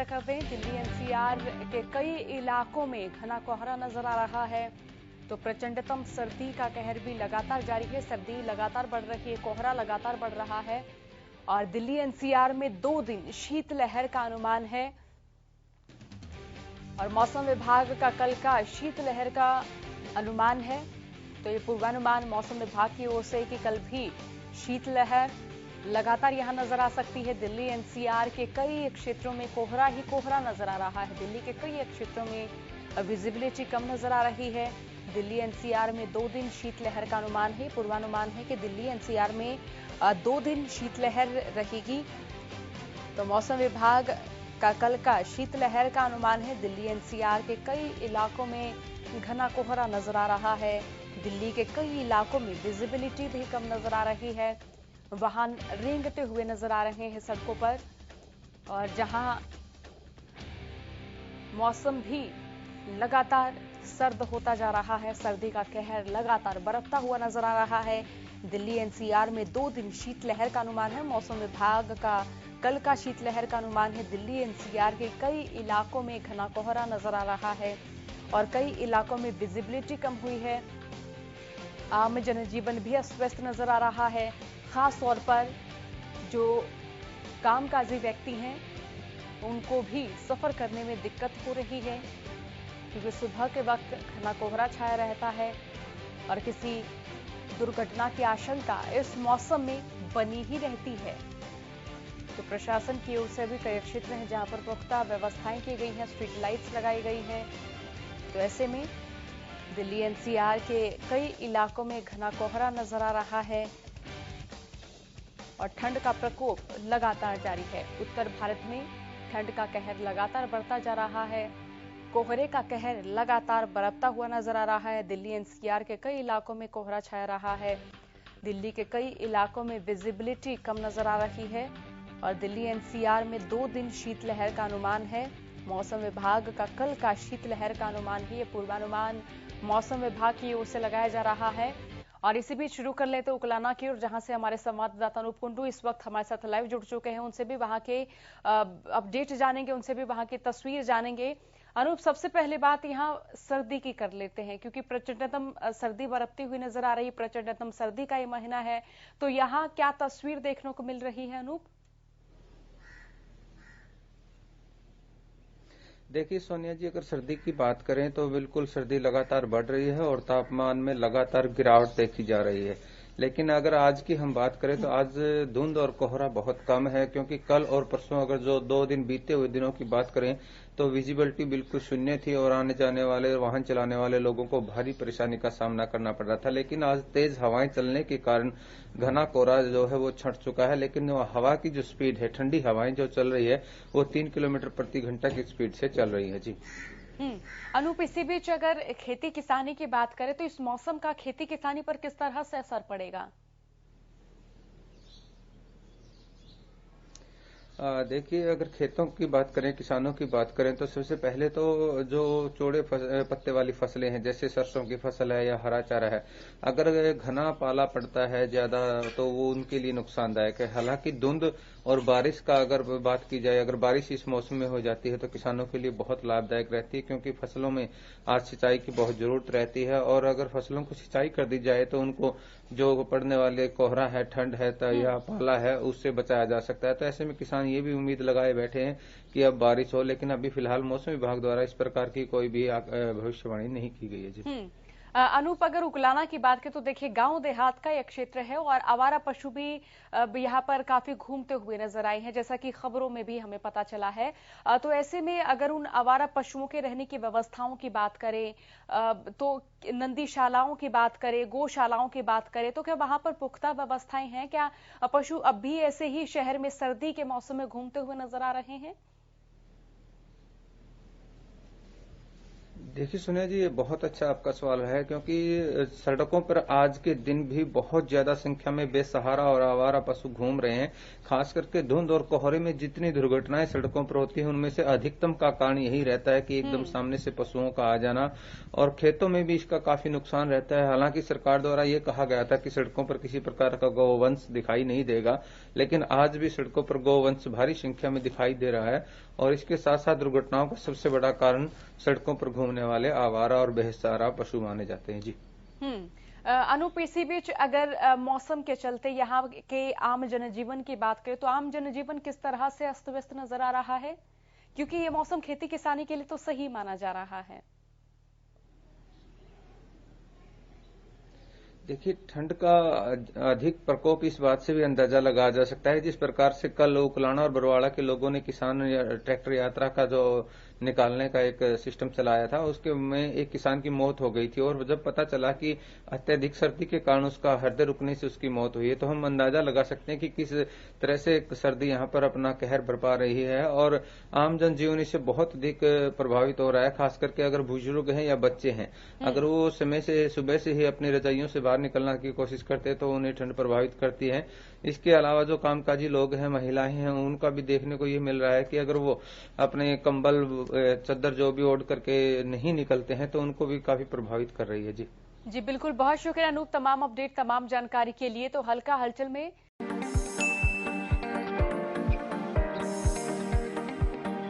कर दें, दिल्ली एनसीआर के कई इलाकों में घना कोहरा नजर आ रहा है। तो प्रचंडतम सर्दी का कहर भी लगातार जारी है। सर्दी लगातार बढ़ रही है, कोहरा लगातार बढ़ रहा है और दिल्ली एनसीआर में 2 दिन शीतलहर का अनुमान है। और मौसम विभाग का कल का शीतलहर का अनुमान है। तो ये पूर्वानुमान मौसम विभाग की ओर से कि कल भी शीतलहर लगातार यहां नजर आ सकती है। दिल्ली एनसीआर के कई क्षेत्रों में कोहरा ही कोहरा नजर आ रहा है। दिल्ली के कई क्षेत्रों में विजिबिलिटी कम नजर आ रही है। दिल्ली एनसीआर में 2 दिन शीतलहर का अनुमान है। पूर्वानुमान है कि दिल्ली एनसीआर में 2 दिन शीतलहर रहेगी। तो मौसम विभाग का कल का शीतलहर का अनुमान है। दिल्ली एनसीआर के कई इलाकों में घना कोहरा नजर आ रहा है। दिल्ली के कई इलाकों में विजिबिलिटी भी कम नजर आ रही है। वाहन रेंगते हुए नजर आ रहे हैं सड़कों पर और जहां मौसम भी लगातार सर्द होता जा रहा है। सर्दी का कहर लगातार बरतता हुआ नजर आ रहा है। दिल्ली एनसीआर में 2 दिन शीतलहर का अनुमान है। मौसम विभाग का कल का शीतलहर का अनुमान है। दिल्ली एनसीआर के कई इलाकों में घना कोहरा नजर आ रहा है और कई इलाकों में विजिबिलिटी कम हुई है। आम जनजीवन भी अस्त व्यस्त नजर आ रहा है। खास तौर पर जो कामकाजी व्यक्ति हैं उनको भी सफर करने में दिक्कत हो रही है क्योंकि सुबह के वक्त घना कोहरा छाया रहता है और किसी दुर्घटना की आशंका इस मौसम में बनी ही रहती है। तो प्रशासन की ओर से भी कई क्षेत्र हैं जहां पर पुख्ता व्यवस्थाएं की गई हैं, स्ट्रीट लाइट्स लगाई गई हैं। तो ऐसे में दिल्ली एनसीआर के कई इलाकों में घना कोहरा नजर आ रहा है और ठंड का प्रकोप लगातार जारी है। उत्तर भारत में ठंड का कहर लगातार बढ़ता जा रहा है। कोहरे का कहर लगातार बरतता हुआ नजर आ रहा है। दिल्ली एनसीआर के कई इलाकों में कोहरा छाया रहा है। दिल्ली के कई इलाकों में विजिबिलिटी कम नजर आ रही है और दिल्ली एनसीआर में 2 दिन शीतलहर का अनुमान है। मौसम विभाग का कल का शीतलहर का अनुमान है। ये पूर्वानुमान मौसम विभाग की ओर से लगाया जा रहा है। और इसी बीच शुरू कर लेते उकलाना की ओर, जहां से हमारे संवाददाता अनूप कुंडू इस वक्त हमारे साथ लाइव जुड़ चुके हैं। उनसे भी वहां के अपडेट जानेंगे, उनसे भी वहां की तस्वीर जानेंगे। अनूप, सबसे पहले बात यहां सर्दी की कर लेते हैं क्योंकि प्रचंडतम सर्दी बरतती हुई नजर आ रही है। प्रचंडतम सर्दी का ये महीना है, तो यहाँ क्या तस्वीर देखने को मिल रही है अनूप? देखिए सोनिया जी, अगर सर्दी की बात करें तो बिल्कुल सर्दी लगातार बढ़ रही है और तापमान में लगातार गिरावट देखी जा रही है। लेकिन अगर आज की हम बात करें तो आज धुंध और कोहरा बहुत कम है, क्योंकि कल और परसों अगर जो 2 दिन बीते हुए दिनों की बात करें तो विजिबिलिटी बिल्कुल शून्य थी और आने जाने वाले वाहन चलाने वाले लोगों को भारी परेशानी का सामना करना पड़ रहा था। लेकिन आज तेज हवाएं चलने के कारण घना कोहरा जो है वो छंट चुका है। लेकिन हवा की जो स्पीड है, ठंडी हवाएं जो चल रही है वो 3 किलोमीटर प्रति घंटा की स्पीड से चल रही है जी। अनूप, इसी बीच अगर खेती किसानी की बात करें तो इस मौसम का खेती किसानी पर किस तरह से असर पड़ेगा? देखिए, अगर खेतों की बात करें, किसानों की बात करें तो सबसे पहले तो जो चौड़े पत्ते वाली फसलें हैं जैसे सरसों की फसल है या हरा चारा है, अगर घना पाला पड़ता है ज्यादा तो वो उनके लिए नुकसानदायक है। हालांकि धुंध और बारिश का अगर बात की जाए, अगर बारिश इस मौसम में हो जाती है तो किसानों के लिए बहुत लाभदायक रहती है, क्योंकि फसलों में आज सिंचाई की बहुत जरूरत रहती है और अगर फसलों को सिंचाई कर दी जाए तो उनको जो पड़ने वाले कोहरा है, ठंड है या पाला है, उससे बचाया जा सकता है। तो ऐसे में किसान ये भी उम्मीद लगाए बैठे हैं कि अब बारिश हो, लेकिन अभी फिलहाल मौसम विभाग द्वारा इस प्रकार की कोई भी भविष्यवाणी नहीं की गई है जी। अनूप, अगर उकलाना की बात करें तो देखिए गांव देहात का यह क्षेत्र है और आवारा पशु भी यहाँ पर काफी घूमते हुए नजर आए हैं, जैसा कि खबरों में भी हमें पता चला है। तो ऐसे में अगर उन आवारा पशुओं के रहने की व्यवस्थाओं की बात करें, तो नंदीशालाओं की बात करें, गौशालाओं की बात करें, तो क्या वहां पर पुख्ता व्यवस्थाएं हैं? क्या पशु अब भी ऐसे ही शहर में सर्दी के मौसम में घूमते हुए नजर आ रहे हैं? देखिए सुनिया जी, ये बहुत अच्छा आपका सवाल है, क्योंकि सड़कों पर आज के दिन भी बहुत ज्यादा संख्या में बेसहारा और आवारा पशु घूम रहे हैं। खास करके धुंध और कोहरे में जितनी दुर्घटनाएं सड़कों पर होती हैं, उनमें से अधिकतम का कारण यही रहता है कि एकदम सामने से पशुओं का आ जाना, और खेतों में भी इसका काफी नुकसान रहता है। हालांकि सरकार द्वारा ये कहा गया था कि सड़कों पर किसी प्रकार का गौवंश दिखाई नहीं देगा, लेकिन आज भी सड़कों पर गौवंश भारी संख्या में दिखाई दे रहा है। और इसके साथ साथ दुर्घटनाओं का सबसे बड़ा कारण सड़कों पर घूमने वाले आवारा और बेसहारा पशु माने जाते हैं जी। अनूप, इसी बीच अगर मौसम के चलते यहाँ के आम जनजीवन की बात करें तो आम जनजीवन किस तरह से अस्त व्यस्त नजर आ रहा है, क्योंकि ये मौसम खेती किसानी के लिए तो सही माना जा रहा है। देखिए, ठंड का अधिक प्रकोप इस बात से भी अंदाजा लगाया जा सकता है, जिस प्रकार से कल उकलाना और बरवाड़ा के लोगों ने किसान ट्रैक्टर यात्रा का जो निकालने का एक सिस्टम चलाया था, उसके में एक किसान की मौत हो गई थी। और जब पता चला कि अत्यधिक सर्दी के कारण उसका हृदय रुकने से उसकी मौत हुई है, तो हम अंदाजा लगा सकते हैं कि किस तरह से सर्दी यहाँ पर अपना कहर बरपा रही है और आम जनजीवन इससे बहुत अधिक प्रभावित हो रहा है। खास करके अगर बुजुर्ग हैं या बच्चे हैं, अगर वो समय से सुबह से ही अपनी रजाइयों से बाहर निकलने की कोशिश करते हैं तो उन्हें ठंड प्रभावित करती है। इसके अलावा जो कामकाजी लोग हैं, महिलाएं हैं, उनका भी देखने को ये मिल रहा है कि अगर वो अपने कंबल चद्दर जो भी ओढ़ करके नहीं निकलते हैं तो उनको भी काफी प्रभावित कर रही है जी। जी बिल्कुल, बहुत शुक्रिया अनूप, तमाम अपडेट, तमाम जानकारी के लिए। तो हल्का हलचल में